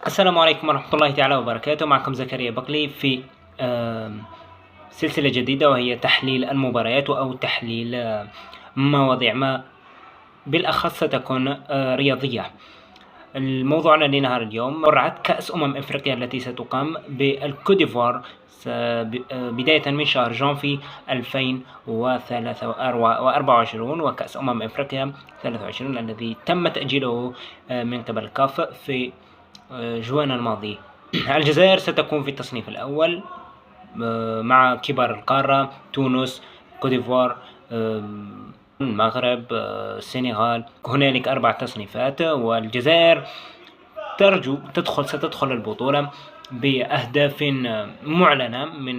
السلام عليكم ورحمة الله تعالى وبركاته. معكم زكريا بقلي في آم، سلسلة جديدة، وهي تحليل المباريات أو تحليل مواضيع ما، بالأخص ستكون رياضية. الموضوع لنهار اليوم قرعة كأس أفريقيا التي ستقام بالكوديفوار بداية من شهر جانفي 2023، وكأس أفريقيا 23 الذي تم تأجيله من قبل الكاف في جوان الماضي. الجزائر ستكون في التصنيف الأول مع كبار القارة: تونس، كوديفوار، المغرب، السنغال. هنالك 4 تصنيفات، والجزائر ستدخل البطولة بأهداف معلنة من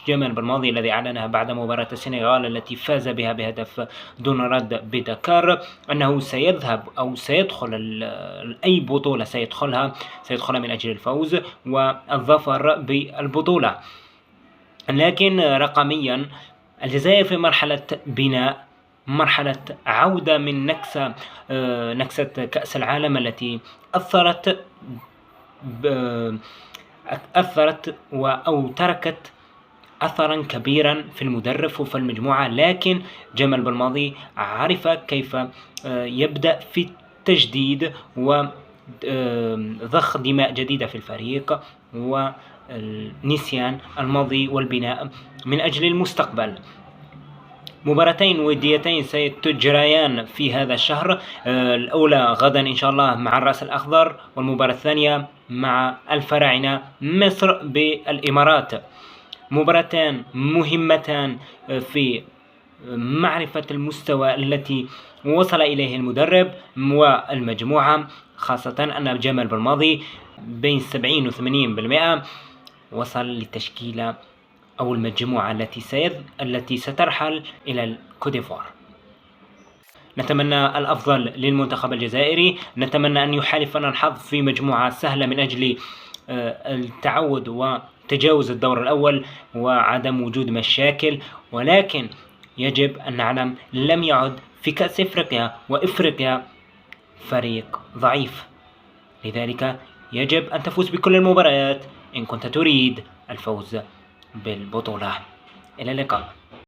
جمال بالماضي، الذي أعلنها بعد مباراة السنغال التي فاز بها بهدف دون رد بدكار، أنه سيذهب أو سيدخل أي بطولة سيدخلها من أجل الفوز والظفر بالبطولة. لكن رقميا الجزائر في مرحلة بناء، مرحلة عودة من نكسة كأس العالم التي أثرت أو تركت أثرا كبيرا في المدرب وفي المجموعة. لكن جمال بالماضي عرف كيف يبدأ في التجديد وضخ دماء جديدة في الفريق ونسيان الماضي والبناء من أجل المستقبل. مباراتين وديتين سيتجريان في هذا الشهر، الأولى غدا إن شاء الله مع الرأس الأخضر، والمباراة الثانية مع الفراعنة مصر بالإمارات. مباراتان مهمتان في معرفة المستوى التي وصل إليه المدرب والمجموعة، خاصة أن جمال بالماضي بين 70 و 80% وصل للتشكيلة أو المجموعة التي سترحل إلى الكوديفوار. نتمنى الأفضل للمنتخب الجزائري، نتمنى أن يحالفنا الحظ في مجموعة سهلة من أجل التعود وتجاوز الدور الأول وعدم وجود مشاكل. ولكن يجب أن نعلم لم يعد في كأس إفريقيا وإفريقيا فريق ضعيف، لذلك يجب أن تفوز بكل المباريات إن كنت تريد الفوز بالبطولة. إلى اللقاء.